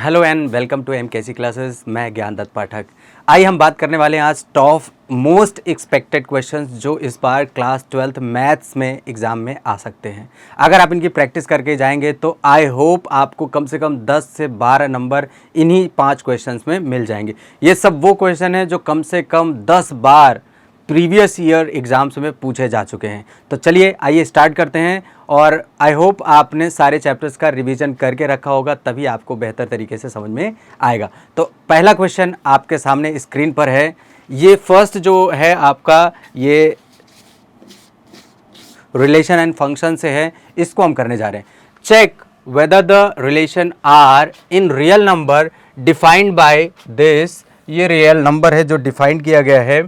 Hello and welcome to MKC classes. मैं ज्ञान दत्त पाठक। आइए हम बात करने वाले हैं आज टॉप मोस्ट एक्सपेक्टेड क्वेश्चंस जो इस बार क्लास 12th मैथ्स में एग्ज़ाम में आ सकते हैं। अगर आप इनकी प्रैक्टिस करके जाएंगे तो आई होप आपको कम से कम 10 से 12 नंबर इन्हीं 5 क्वेश्चंस में मिल जाएंगे। ये सब वो क्वेश्चन हैं जो कम से कम 10 बार प्रीवियस ईयर एग्ज़ाम्स में पूछे जा चुके हैं। तो चलिए आइए स्टार्ट करते हैं और आई होप आपने सारे चैप्टर्स का रिवीजन करके रखा होगा, तभी आपको बेहतर तरीके से समझ में आएगा। तो पहला क्वेश्चन आपके सामने स्क्रीन पर है। ये फर्स्ट जो है आपका ये रिलेशन एंड फंक्शन से है, इसको हम करने जा रहे हैं। Check whether the relation R in real number defined by this. ये रियल नंबर है जो डिफाइंड किया गया है,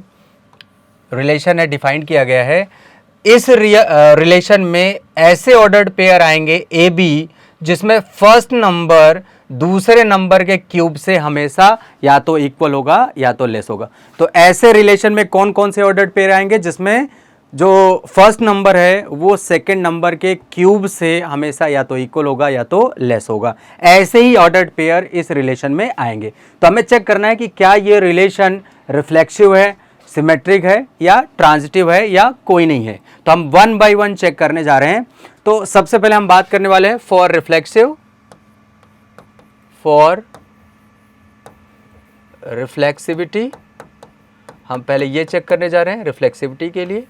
रिलेशन है डिफाइंड किया गया है। इस रिलेशन में ऐसे ऑर्डर्ड पेयर आएंगे ए बी जिसमें फर्स्ट नंबर दूसरे नंबर के क्यूब से हमेशा या तो इक्वल होगा या तो लेस होगा। तो ऐसे रिलेशन में कौन कौन से ऑर्डर्ड पेयर आएंगे जिसमें जो फर्स्ट नंबर है वो सेकंड नंबर के क्यूब से हमेशा या तो इक्वल होगा या तो लेस होगा। ऐसे ही ऑर्डर्ड पेयर इस रिलेशन में आएंगे। तो हमें चेक करना है कि क्या ये रिलेशन रिफ्लेक्सिव है, सिमेट्रिक है या ट्रांजिटिव है या कोई नहीं है। तो हम वन बाय वन चेक करने जा रहे हैं। तो सबसे पहले हम बात करने वाले हैं फॉर रिफ्लेक्सिव, फॉर रिफ्लेक्सिविटी। हम पहले ये चेक करने जा रहे हैं रिफ्लेक्सिविटी के लिए।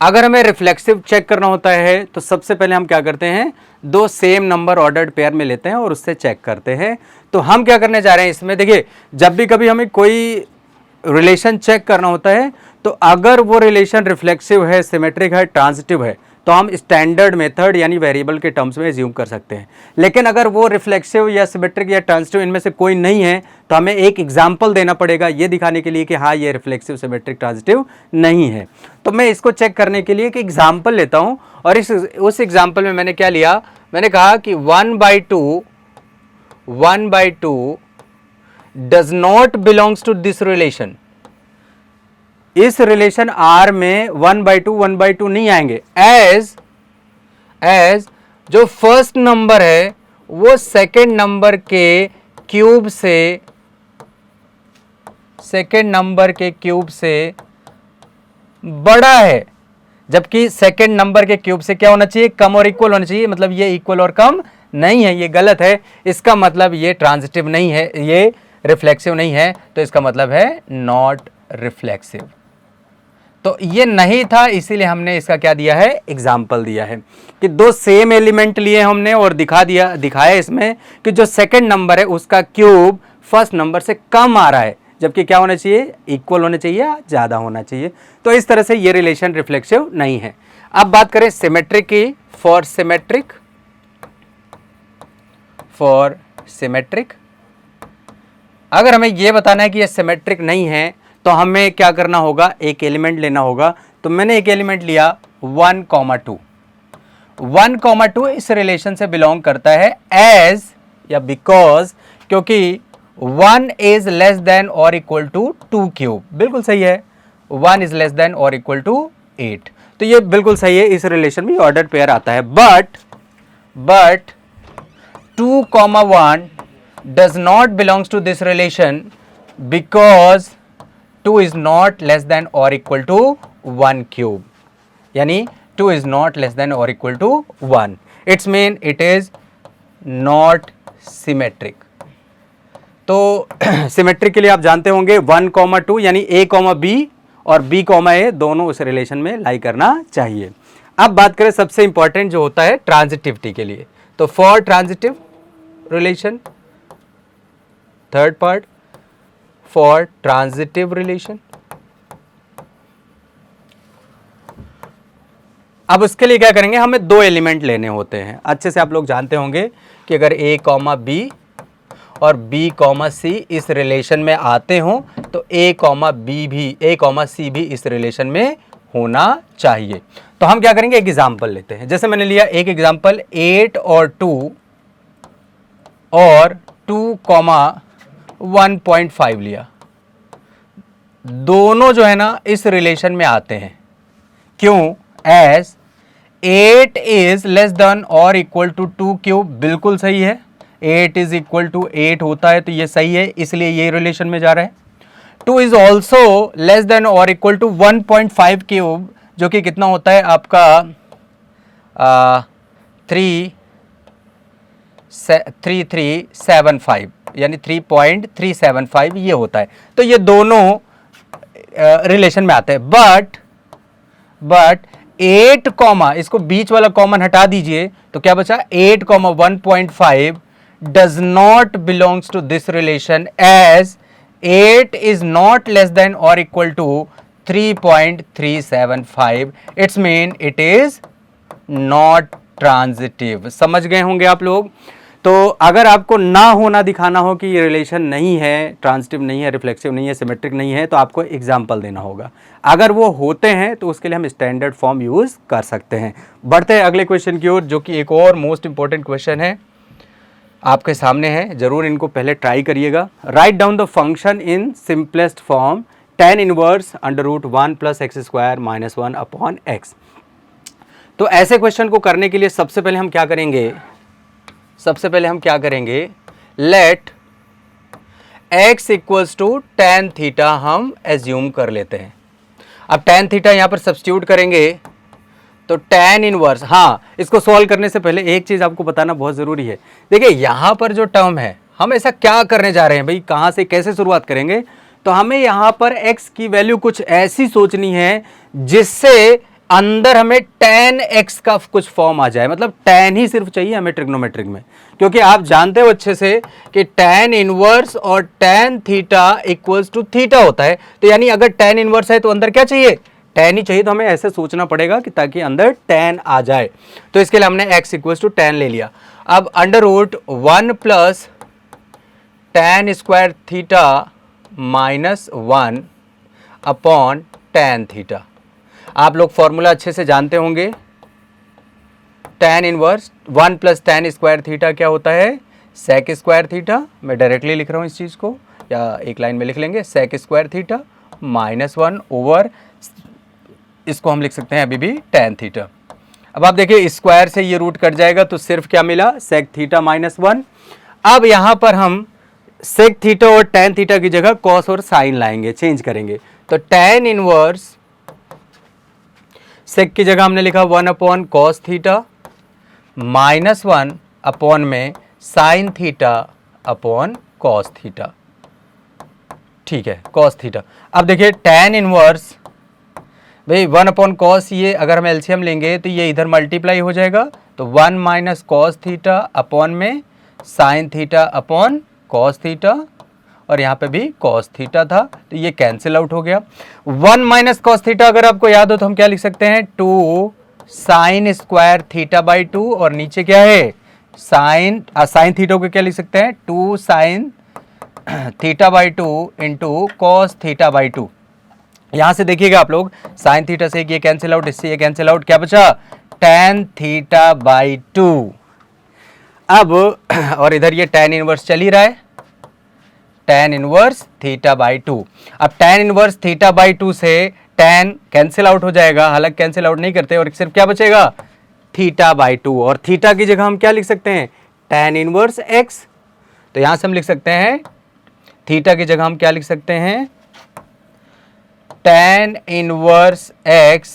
अगर हमें रिफ्लेक्सिव चेक करना होता है तो सबसे पहले हम क्या करते हैं, दो सेम नंबर ऑर्डर्ड पेयर में लेते हैं और उससे चेक करते हैं। तो हम क्या करने जा रहे हैं इसमें, देखिए जब भी कभी हमें कोई रिलेशन चेक करना होता है तो अगर वो रिलेशन रिफ्लेक्सिव है, सिमेट्रिक है, ट्रांजिटिव है तो हम स्टैंडर्ड मेथड यानी वेरिएबल के टर्म्स में एज्यूम कर सकते हैं। लेकिन अगर वो रिफ्लेक्सिव या सिमेट्रिक या ट्रांजिटिव इनमें से कोई नहीं है तो हमें एक एग्जाम्पल देना पड़ेगा ये दिखाने के लिए कि हाँ ये रिफ्लेक्सिव, सिमेट्रिक, ट्रांजिटिव नहीं है। तो मैं इसको चेक करने के लिए एक एग्जाम्पल लेता हूँ और उस एग्जाम्पल में मैंने क्या लिया, मैंने कहा कि 1/2 does not belongs to this relation। इस रिलेशन R में 1/2 नहीं आएंगे। एज जो फर्स्ट नंबर है वो सेकेंड नंबर के क्यूब से बड़ा है, जबकि सेकेंड नंबर के क्यूब से क्या होना चाहिए, कम और इक्वल होना चाहिए। मतलब ये इक्वल और कम नहीं है, ये गलत है। इसका मतलब ये ट्रांजिटिव नहीं है, ये रिफ्लेक्सिव नहीं है, तो इसका मतलब है नॉट रिफ्लेक्सिव। तो ये नहीं था, इसीलिए हमने इसका क्या दिया है, एग्जाम्पल दिया है कि दो सेम एलिमेंट लिए हमने और दिखाया इसमें कि जो सेकंड नंबर है उसका क्यूब फर्स्ट नंबर से कम आ रहा है, जबकि क्या होना चाहिए, इक्वल होना चाहिए या ज्यादा होना चाहिए। तो इस तरह से ये रिलेशन रिफ्लेक्सिव नहीं है। अब बात करें सिमेट्रिक की। फॉर सिमेट्रिक अगर हमें यह बताना है कि ये सिमेट्रिक नहीं है तो हमें क्या करना होगा, एक एलिमेंट लेना होगा। तो मैंने एक एलिमेंट लिया 1,2। 1,2 इस रिलेशन से बिलोंग करता है एज या बिकॉज, क्योंकि 1 is less than or equal to 2 cube. बिल्कुल सही है, 1 is less than or equal to 8। तो ये बिल्कुल सही है, इस रिलेशन में ऑर्डर्ड पेयर आता है। But 2,1 does not belongs to this relation because 2 is not less than or equal to 1 cube, यानी 2 is not less than or equal to 1. It's mean it is not symmetric. तो symmetric के लिए आप जानते होंगे 1,2 यानी A, B और B, A दोनों उस रिलेशन में लाई करना चाहिए। अब बात करें सबसे इंपॉर्टेंट जो होता है ट्रांजिटिविटी के लिए। तो for transitive relation, third part for transitive relation. अब उसके लिए क्या करेंगे, हमें दो एलिमेंट लेने होते हैं। अच्छे से आप लोग जानते होंगे कि अगर A, B और B, C इस रिलेशन में आते हों तो A, C भी इस रिलेशन में होना चाहिए। तो हम क्या करेंगे, एक एग्जाम्पल लेते हैं। जैसे मैंने लिया एक एग्जाम्पल 8 और 2 और 2, 1.5 लिया। दोनों जो है ना इस रिलेशन में आते हैं। क्यों? As 8 is less than or equal to 2 cube. बिल्कुल सही है, 8 इज इक्वल टू 8 होता है तो ये सही है, इसलिए ये रिलेशन में जा रहा है। 2 is also less than or equal to 1.5 cube, जो कि कितना होता है आपका 3375, यानी 3.375 ये होता है। तो ये दोनों रिलेशन में आते हैं। बट 8 कॉमा, इसको बीच वाला कॉमन हटा दीजिए तो क्या बचा, 8 comma 1.5 does not belongs to this relation as 8 is not less than or equal to 3.375। It's mean it is not transitive. समझ गए होंगे आप लोग। तो अगर आपको ना होना दिखाना हो कि ये रिलेशन नहीं है, ट्रांजिटिव नहीं है, रिफ्लेक्सिव नहीं है, सिमेट्रिक नहीं है, तो आपको एग्जाम्पल देना होगा। अगर वो होते हैं तो उसके लिए हम स्टैंडर्ड फॉर्म यूज कर सकते हैं। बढ़ते हैं अगले क्वेश्चन की ओर, जो कि एक और मोस्ट इंपॉर्टेंट क्वेश्चन है, आपके सामने है, जरूर इनको पहले ट्राई करिएगा। Write down the function in simplest form tan inverse under root 1 plus X square minus 1 upon X. तो ऐसे क्वेश्चन को करने के लिए सबसे पहले हम क्या करेंगे, let x equals to tan theta हम एज्यूम कर लेते हैं। अब tan थीटा यहां पर सब्स्टिट्यूट करेंगे तो tan इनवर्स, हाँ, इसको सॉल्व करने से पहले एक चीज आपको बताना बहुत जरूरी है। देखिए यहां पर जो टर्म है, हम ऐसा क्या करने जा रहे हैं भाई, कहां से कैसे शुरुआत करेंगे, तो हमें यहां पर x की वैल्यू कुछ ऐसी सोचनी है जिससे अंदर हमें tan x का कुछ फॉर्म आ जाए। मतलब tan ही सिर्फ चाहिए हमें ट्रिग्नोमेट्रिक में, क्योंकि आप जानते हो अच्छे से कि tan इनवर्स और tan theta equals to theta होता है। तो यानी अगर tan इनवर्स है तो अंदर क्या चाहिए, tan ही चाहिए। तो हमें ऐसे सोचना पड़ेगा कि ताकि अंदर tan आ जाए। तो इसके लिए हमने x इक्वल्स टू tan ले लिया। अब under root 1 plus tan square theta minus 1 upon tan theta. आप लोग फॉर्मूला अच्छे से जानते होंगे। tan inverse 1 plus tan square theta क्या होता है, सेक स्क्वायर थीटा। मैं डायरेक्टली लिख रहा हूँ इस चीज़ को, या एक लाइन में लिख लेंगे, sec square theta minus 1 over, इसको हम लिख सकते हैं अभी भी tan थीटा। अब आप देखिए स्क्वायर से ये रूट कट जाएगा तो सिर्फ क्या मिला, सेक थीटा माइनस 1। अब यहाँ पर हम सेक थीटा और tan थीटा की जगह कॉस और साइन लाएंगे, चेंज करेंगे। तो tan इनवर्स सेक की जगह हमने लिखा 1 upon cos theta minus 1 upon में sine theta upon cos theta. ठीक है, कॉस थीटा। अब देखिए tan इनवर्स भाई 1 अपॉन कॉस, ये अगर हम एलसीएम लेंगे तो ये इधर मल्टीप्लाई हो जाएगा, तो 1 माइनस कॉस थीटा अपॉन में sine theta upon cos theta, और यहाँ पे भी कॉस थीटा था तो ये कैंसिल आउट हो गया। 1 माइनस कॉस थीटा अगर आपको याद हो तो हम क्या लिख सकते हैं, 2 साइन स्क्वायर थीटा बाई 2, और नीचे क्या है साइन थीटा को क्या लिख सकते हैं, 2 sine theta by 2 into cos theta by 2। यहां से देखिएगा आप लोग, साइन थीटा से ये कैंसिल आउट, इससे ये कैंसिल आउट, क्या बचा tan थीटा बाई 2। अब और इधर ये tan इनवर्स चल ही रहा है, tan इनवर्स थीटा बाई 2। अब tan इनवर्स थीटा बाई 2 से tan कैंसिल आउट हो जाएगा, हालांकि कैंसिल आउट नहीं करते, और सिर्फ क्या बचेगा थीटा बाई 2, और थीटा की जगह हम क्या लिख सकते हैं, tan इनवर्स x। तो यहां से हम लिख सकते हैं थीटा की जगह हम क्या लिख सकते हैं, tan इनवर्स x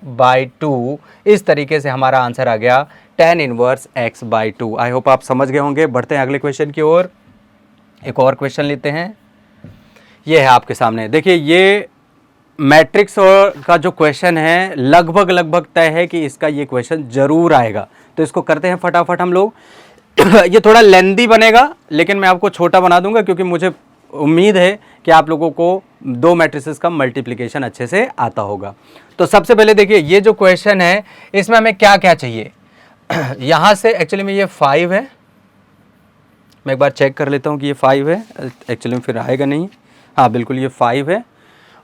बाई 2। इस तरीके से हमारा आंसर आ गया tan inverse x by 2। I hope आप समझ गए होंगे। बढ़ते हैं अगले क्वेश्चन की ओर, एक और क्वेश्चन लेते हैं। ये है आपके सामने, देखिए ये मैट्रिक्स का जो क्वेश्चन है लगभग तय है कि इसका ये क्वेश्चन जरूर आएगा। तो इसको करते हैं फटाफट हम लोग। ये थोड़ा लेंदी बनेगा लेकिन मैं आपको छोटा बना दूंगा, क्योंकि मुझे उम्मीद है कि आप लोगों को दो मैट्रिसेस का मल्टीप्लिकेशन अच्छे से आता होगा। तो सबसे पहले देखिए ये जो क्वेश्चन है इसमें हमें क्या क्या चाहिए। यहाँ से एक्चुअली में ये 5 है, मैं एक बार चेक कर लेता हूँ कि ये 5 है, एक्चुअली में फिर आएगा नहीं, हाँ बिल्कुल ये 5 है,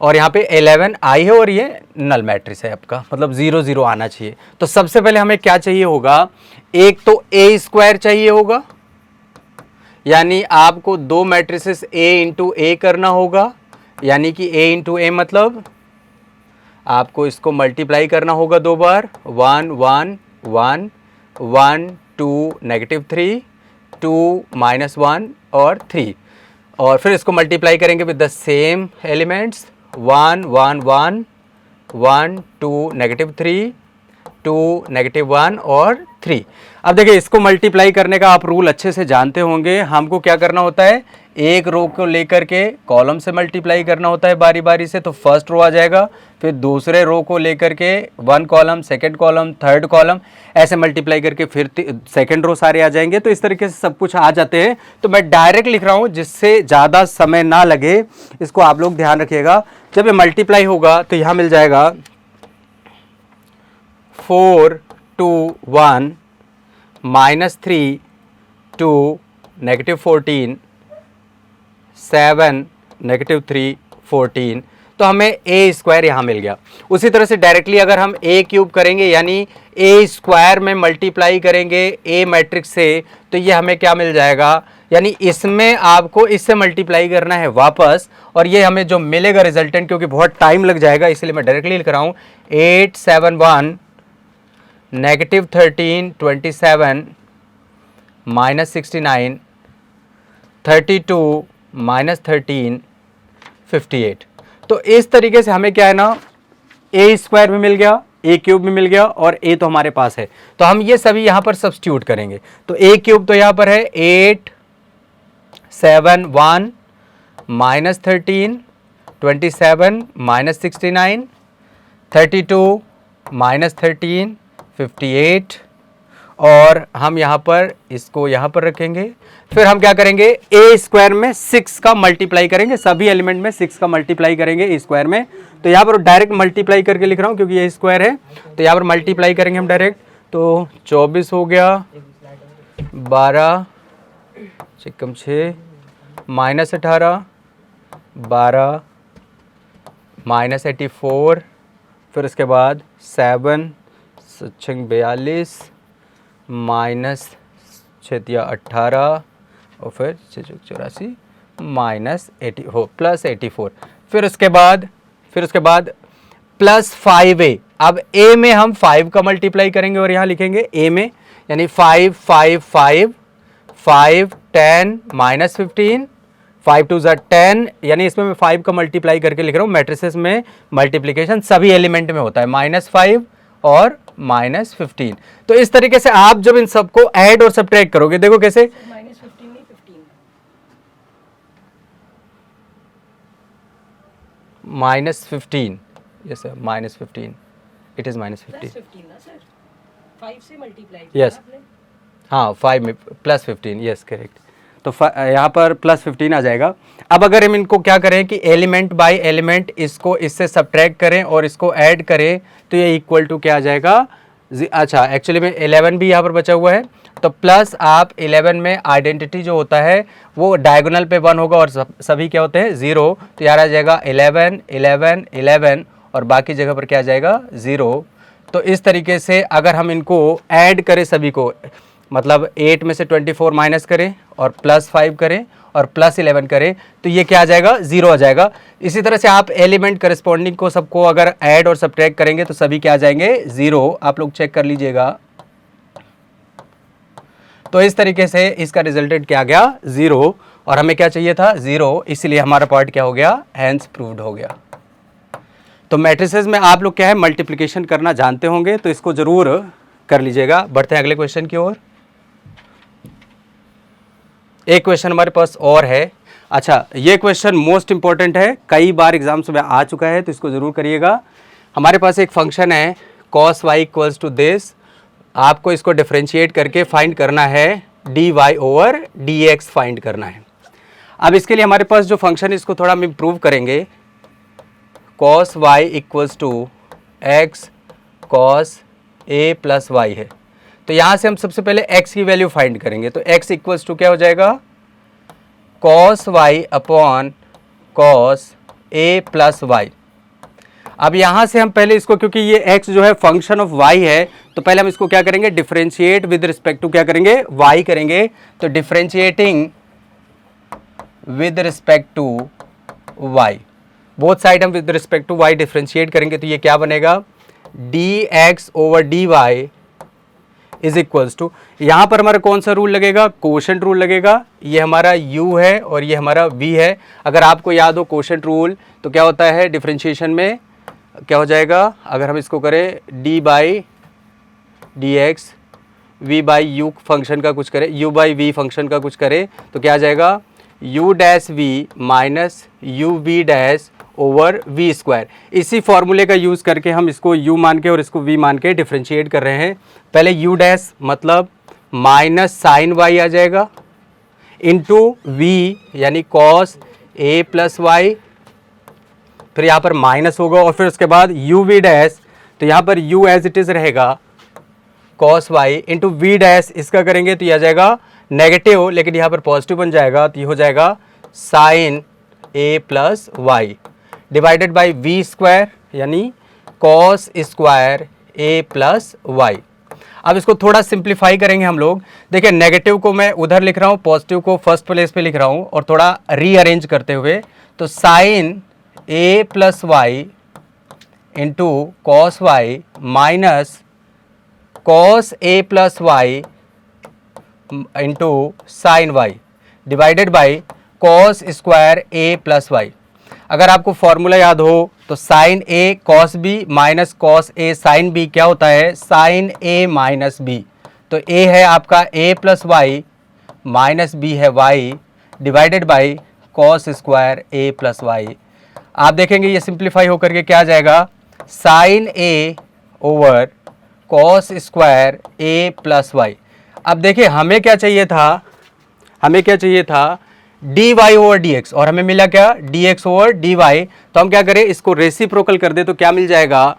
और यहाँ पे 11 आई है, और ये नल मैट्रिक्स है आपका, मतलब 0 0 आना चाहिए। तो सबसे पहले हमें क्या चाहिए होगा, एक तो a स्क्वायर चाहिए होगा, यानी आपको दो मैट्रिसेस a इंटू ए करना होगा, यानी कि a इंटू ए मतलब आपको इसको मल्टीप्लाई करना होगा 2 बार, 1 1 1 1 2 -3 2 -1 और 3, और फिर इसको मल्टीप्लाई करेंगे विद द सेम एलिमेंट्स 1 1 1 1 2 -3 2 -1 और 3। अब देखिए इसको मल्टीप्लाई करने का आप रूल अच्छे से जानते होंगे। हमको क्या करना होता है, एक रो को लेकर के कॉलम से मल्टीप्लाई करना होता है बारी बारी से, तो फर्स्ट रो आ जाएगा, फिर दूसरे रो को लेकर के 1 column, second column, third column, ऐसे मल्टीप्लाई करके फिर सेकंड रो सारे आ जाएंगे। तो इस तरीके से सब कुछ आ जाते हैं। तो मैं डायरेक्ट लिख रहा हूँ जिससे ज़्यादा समय ना लगे, इसको आप लोग ध्यान रखिएगा। जब ये मल्टीप्लाई होगा तो यहाँ मिल जाएगा 4 2 1 -3 2 -14 7 -3 14, तो हमें ए स्क्वायर यहाँ मिल गया। उसी तरह से डायरेक्टली अगर हम ए क्यूब करेंगे यानी ए स्क्वायर में मल्टीप्लाई करेंगे ए मैट्रिक्स से, तो ये हमें क्या मिल जाएगा, यानी इसमें आपको इससे मल्टीप्लाई करना है वापस, और ये हमें जो मिलेगा रिजल्टेंट, क्योंकि बहुत टाइम लग जाएगा इसलिए मैं डायरेक्टली लिख रहा हूँ 8 7 1 -13 27 -69 32 -13 58। तो इस तरीके से हमें क्या है ना, ए स्क्वायर भी मिल गया, ए क्यूब भी मिल गया, और ए तो हमारे पास है। तो हम ये सभी यहाँ पर सब्स्टिट्यूट करेंगे। तो ए क्यूब तो यहाँ पर है 8 7 1 -13 27 -69 32 -13 58, और हम यहाँ पर इसको यहाँ पर रखेंगे। फिर हम क्या करेंगे, ए स्क्वायर में 6 का मल्टीप्लाई करेंगे, सभी एलिमेंट में 6 का मल्टीप्लाई करेंगे ए स्क्वायर में। तो यहाँ पर डायरेक्ट मल्टीप्लाई करके लिख रहा हूँ क्योंकि ये स्क्वायर है, तो यहाँ पर मल्टीप्लाई करेंगे हम डायरेक्ट। तो 24 हो गया, 12 चिकम 6 -18 12 -84, फिर उसके बाद 7 42 -18 और फिर 84 -80 हो +84, फिर उसके बाद +5a। अब a में हम 5 का मल्टीप्लाई करेंगे और यहाँ लिखेंगे a में, यानी 5 5 5 5 10 -15 5 2 10, यानी इसमें मैं 5 का मल्टीप्लाई करके लिख रहा हूँ। मैट्रिसेस में मल्टीप्लिकेशन सभी एलिमेंट में होता है, -5 और -15। तो इस तरीके से आप जब इन सबको ऐड और सब्ट्रैक्ट करोगे, देखो कैसे, -15 नहीं 15 -15, यस सर, -15, इट इज -15 ना सर, 5 से मल्टीप्लाई यस, हाँ 5 में +15, यस करेक्ट। तो यहाँ पर +15 आ जाएगा। अब अगर हम इनको क्या करें कि एलिमेंट बाय एलिमेंट इसको इससे सब्ट्रैक्ट करें और इसको ऐड करें, तो ये इक्वल टू क्या आ जाएगा, अच्छा एक्चुअली में 11 भी यहाँ पर बचा हुआ है, तो प्लस आप 11 में आइडेंटिटी जो होता है वो डायगोनल पे 1 होगा और सभी क्या होते हैं 0, तो यार आ जाएगा 11 11 11 और बाकी जगह पर क्या आ जाएगा 0। तो इस तरीके से अगर हम इनको ऐड करें सभी को, मतलब 8 में से 24 माइनस करें और +5 करें और +11 करें, तो ये क्या आ जाएगा 0 आ जाएगा। इसी तरह से आप एलिमेंट करस्पॉन्डिंग को सबको अगर ऐड और सब्ट्रैक्ट करेंगे तो सभी क्या आ जाएंगे 0। आप लोग चेक कर लीजिएगा। तो इस तरीके से इसका रिजल्टेंट क्या आ गया 0, और हमें क्या चाहिए था 0, इसलिए हमारा पार्ट क्या हो गया, हैंस प्रूव्ड हो गया। तो मैट्रिसेस में आप लोग क्या है मल्टीप्लिकेशन करना जानते होंगे, तो इसको जरूर कर लीजिएगा। बढ़ते हैं अगले क्वेश्चन की ओर। एक क्वेश्चन हमारे पास और है। अच्छा, ये क्वेश्चन मोस्ट इंपॉर्टेंट है, कई बार एग्जाम्स में आ चुका है, तो इसको जरूर करिएगा। हमारे पास एक फंक्शन है cos y equals to this, आपको इसको डिफरेंशिएट करके फाइंड करना है dy/dx फाइंड करना है। अब इसके लिए हमारे पास जो फंक्शन है इसको थोड़ा हम इम्प्रूव करेंगे। cos y equals to x cos a plus y है, तो यहाँ से हम सबसे पहले x की वैल्यू फाइंड करेंगे। तो x इक्वल्स टू क्या हो जाएगा, cos y upon cos a plus y। अब यहाँ से हम पहले इसको, क्योंकि ये x जो है फंक्शन ऑफ y है, तो पहले हम इसको क्या करेंगे डिफरेंशिएट विद रिस्पेक्ट टू क्या करेंगे y करेंगे। तो differentiating with respect to y, both side हम with respect to y differentiate करेंगे, तो ये क्या बनेगा dx/dy इज इक्वल्स टू, यहाँ पर हमारा कौन सा रूल लगेगा, कोशेंट रूल लगेगा। ये हमारा u है और ये हमारा v है। अगर आपको याद हो कोशेंट रूल तो क्या होता है डिफरेंशिएशन में, क्या हो जाएगा, अगर हम इसको करें d by D x, v by you function का कुछ करें, u बाई v फंक्शन का कुछ करें तो क्या आ जाएगा, u dash v minus u v dash over v square. इसी फॉर्मूले का यूज़ करके हम इसको u मान के और इसको v मान के डिफ्रेंशिएट कर रहे हैं। पहले u डैश मतलब माइनस साइन y आ जाएगा इंटू v यानी कॉस a प्लस वाई, फिर यहाँ पर माइनस होगा और फिर उसके बाद u v डैश, तो यहाँ पर u एज इट इज़ रहेगा cos y into v dash, इसका करेंगे तो ये आ जाएगा नेगेटिव, लेकिन यहाँ पर पॉजिटिव बन जाएगा तो ये हो जाएगा sine a plus y divided by v square यानी cos square a plus y. अब इसको थोड़ा सिंप्लीफाई करेंगे हम लोग। देखिए नेगेटिव को मैं उधर लिख रहा हूँ, पॉजिटिव को फर्स्ट प्लेस पे लिख रहा हूँ और थोड़ा रीअरेंज करते हुए, तो sine a plus y into cos y minus cos a plus y into sine y divided by cos square a plus y. अगर आपको फॉर्मूला याद हो तो sine a cos b minus cos a sine b क्या होता है, sine a minus b। तो a है आपका a plus y minus b है y divided by cos square a plus y. आप देखेंगे ये सिंप्लीफाई होकर के क्या आ जाएगा, sine a over cos square a plus y. अब देखिए हमें क्या चाहिए था, हमें क्या चाहिए था d y over d x, और हमें मिला क्या, d x over d y. तो हम क्या करें, इसको रेसिप्रोकल कर दे तो क्या मिल जाएगा,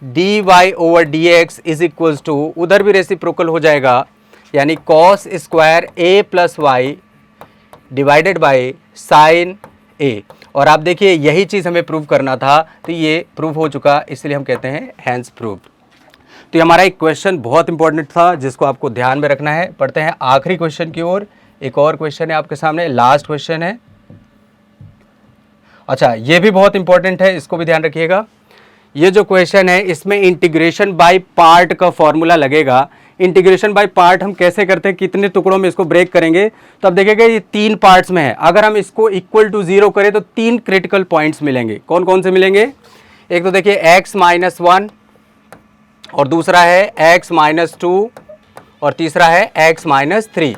d y over d x is equals to, उधर भी रेसिप्रोकल हो जाएगा यानी cos square A plus y divided by sine A. और आप देखिए यही चीज़ हमें प्रूव करना था, तो ये प्रूव हो चुका, इसलिए हम कहते हैं हैंस प्रूव। तो ये हमारा एक क्वेश्चन बहुत इंपॉर्टेंट था जिसको आपको ध्यान में रखना है। पढ़ते हैं आखिरी क्वेश्चन की ओर। एक और क्वेश्चन है आपके सामने, लास्ट क्वेश्चन है। अच्छा ये भी बहुत इंपॉर्टेंट है, इसको भी ध्यान रखिएगा। ये जो क्वेश्चन है इसमें इंटीग्रेशन बाय पार्ट का फॉर्मूला लगेगा। इंटीग्रेशन बाय पार्ट हम कैसे करते हैं, कितने टुकड़ों में इसको ब्रेक करेंगे, तो अब देखिएगा ये 3 पार्ट्स में है। अगर हम इसको इक्वल टू 0 करें तो 3 क्रिटिकल पॉइंट्स मिलेंगे। कौन कौन से मिलेंगे, एक तो देखिए x माइनस 1 और दूसरा है x माइनस 2 और तीसरा है x माइनस 3।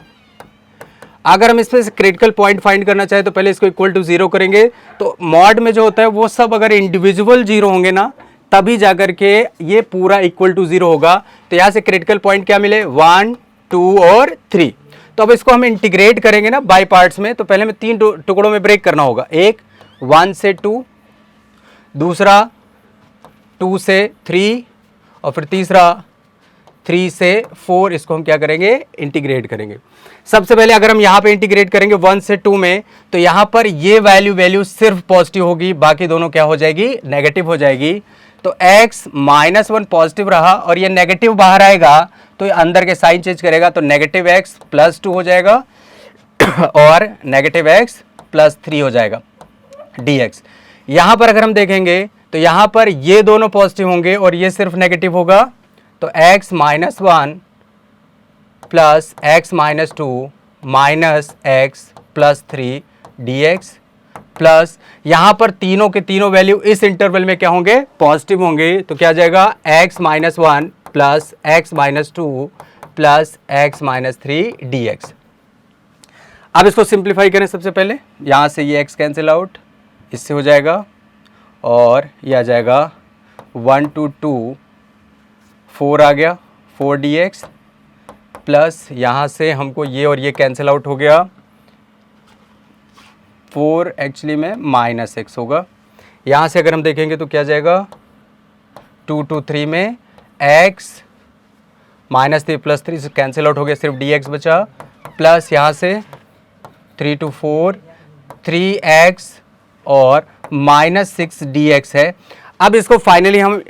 अगर हम इसमें से क्रिटिकल पॉइंट फाइंड करना चाहें तो पहले इसको इक्वल टू 0 करेंगे। तो मॉड में जो होता है वो सब अगर इंडिविजुअल 0 होंगे ना तभी जाकर के ये पूरा इक्वल टू 0 होगा। तो यहाँ से क्रिटिकल पॉइंट क्या मिले, 1 2 और 3। तो अब इसको हम इंटीग्रेट करेंगे ना बाय पार्ट्स में, तो पहले हमें 3 टुकड़ों में ब्रेक करना होगा। एक 1 से 2, दूसरा 2 से 3 और फिर तीसरा 3 से 4। इसको हम क्या करेंगे, इंटीग्रेट करेंगे। सबसे पहले अगर हम यहाँ पे इंटीग्रेट करेंगे 1 से 2 में, तो यहाँ पर ये वैल्यू सिर्फ पॉजिटिव होगी, बाकी दोनों क्या हो जाएगी, नेगेटिव हो जाएगी। तो x माइनस 1 पॉजिटिव रहा और ये नेगेटिव बाहर आएगा तो ये अंदर के साइन चेंज करेगा, तो नेगेटिव x प्लस 2 हो जाएगा और नेगेटिव x प्लस 3 हो जाएगा dx। यहाँ पर अगर हम देखेंगे तो यहाँ पर ये दोनों पॉजिटिव होंगे और ये सिर्फ नेगेटिव होगा। तो x minus 1 plus x minus 2 minus x plus 3 dx plus यहाँ पर तीनों के तीनों वैल्यू इस इंटरवल में क्या होंगे, पॉजिटिव होंगे। तो क्या आ जाएगा, x minus 1 plus x minus 2 plus x minus 3 dx। अब इसको सिंप्लीफाई करें। सबसे पहले यहाँ से ये x कैंसिल आउट, इससे हो जाएगा और ये आ जाएगा 1 2 2 4 आ गया 4 dx प्लस यहाँ से हमको ये और ये कैंसिल आउट हो गया, 4 एक्चुअली में माइनस x होगा। यहाँ से अगर हम देखेंगे तो क्या जाएगा, 2 2 3 में x माइनस 3 प्लस 3 से कैंसिल आउट हो गया, सिर्फ dx बचा, प्लस यहाँ से 3 2 4 3x और माइनस 6 dx है। अब इसको फाइनली हम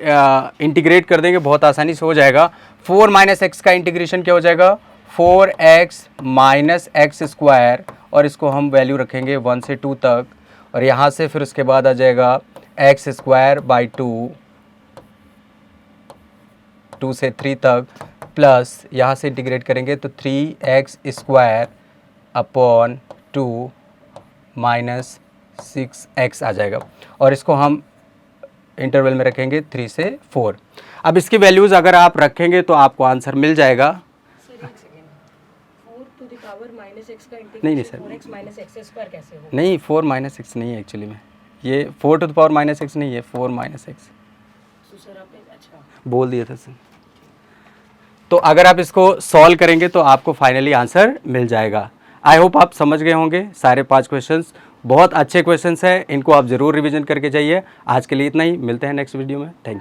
इंटीग्रेट कर देंगे, बहुत आसानी से हो जाएगा। 4 माइनस एक्स का इंटीग्रेशन क्या हो जाएगा, 4x माइनस एक्स स्क्वायर, और इसको हम वैल्यू रखेंगे 1 से 2 तक, और यहाँ से फिर उसके बाद आ जाएगा एक्स स्क्वायर बाई 2 2 से 3 तक प्लस यहाँ से इंटीग्रेट करेंगे तो 3x² अपॉन 2 माइनस 6x आ जाएगा, और इसको हम इंटरवल में रखेंगे 3 से 4। अब इसकी वैल्यूज़ अगर आप रखेंगे तो आपको आंसर मिल जाएगा। सर एक second, 4 to the power minus x का नहीं, integration sir. 4x minus x square कैसे होगा? नहीं, 4 माइनस एक्स नहीं है एक्चुअली में, ये 4 to the power minus x नहीं है, 4 माइनस एक्स तो सर आपने अच्छा बोल दिया था सर। तो अगर आप इसको सॉल्व करेंगे तो आपको फाइनली आंसर मिल जाएगा। आई होप आप समझ गए होंगे सारे 5 क्वेश्चंस, बहुत अच्छे क्वेश्चंस हैं, इनको आप ज़रूर रिवीजन करके जाइए। आज के लिए इतना ही, मिलते हैं नेक्स्ट वीडियो में। Thank you.